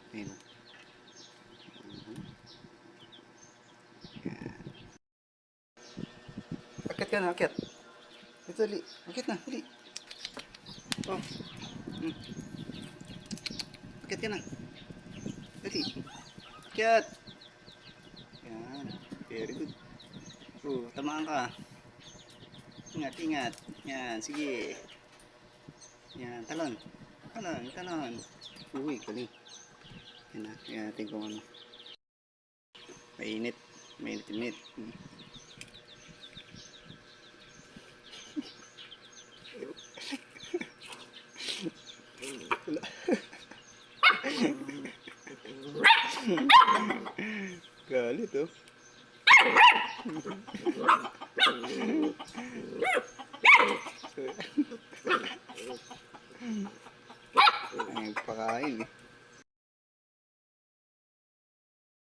Ayun. Akit ka na, akit. Ito, li. Akit na, li. Oh. Hmm. Akit ka na. Dali. Akit. Yan. Very good. Oh, tamaan ka. Ingat, ingat. Yan, sige. Yan, talon. Talon, talon. Uy, galing. Yan na, yan natin kung ano. Mainit. Mainit-init. Galit oh. Ay, pakain eh.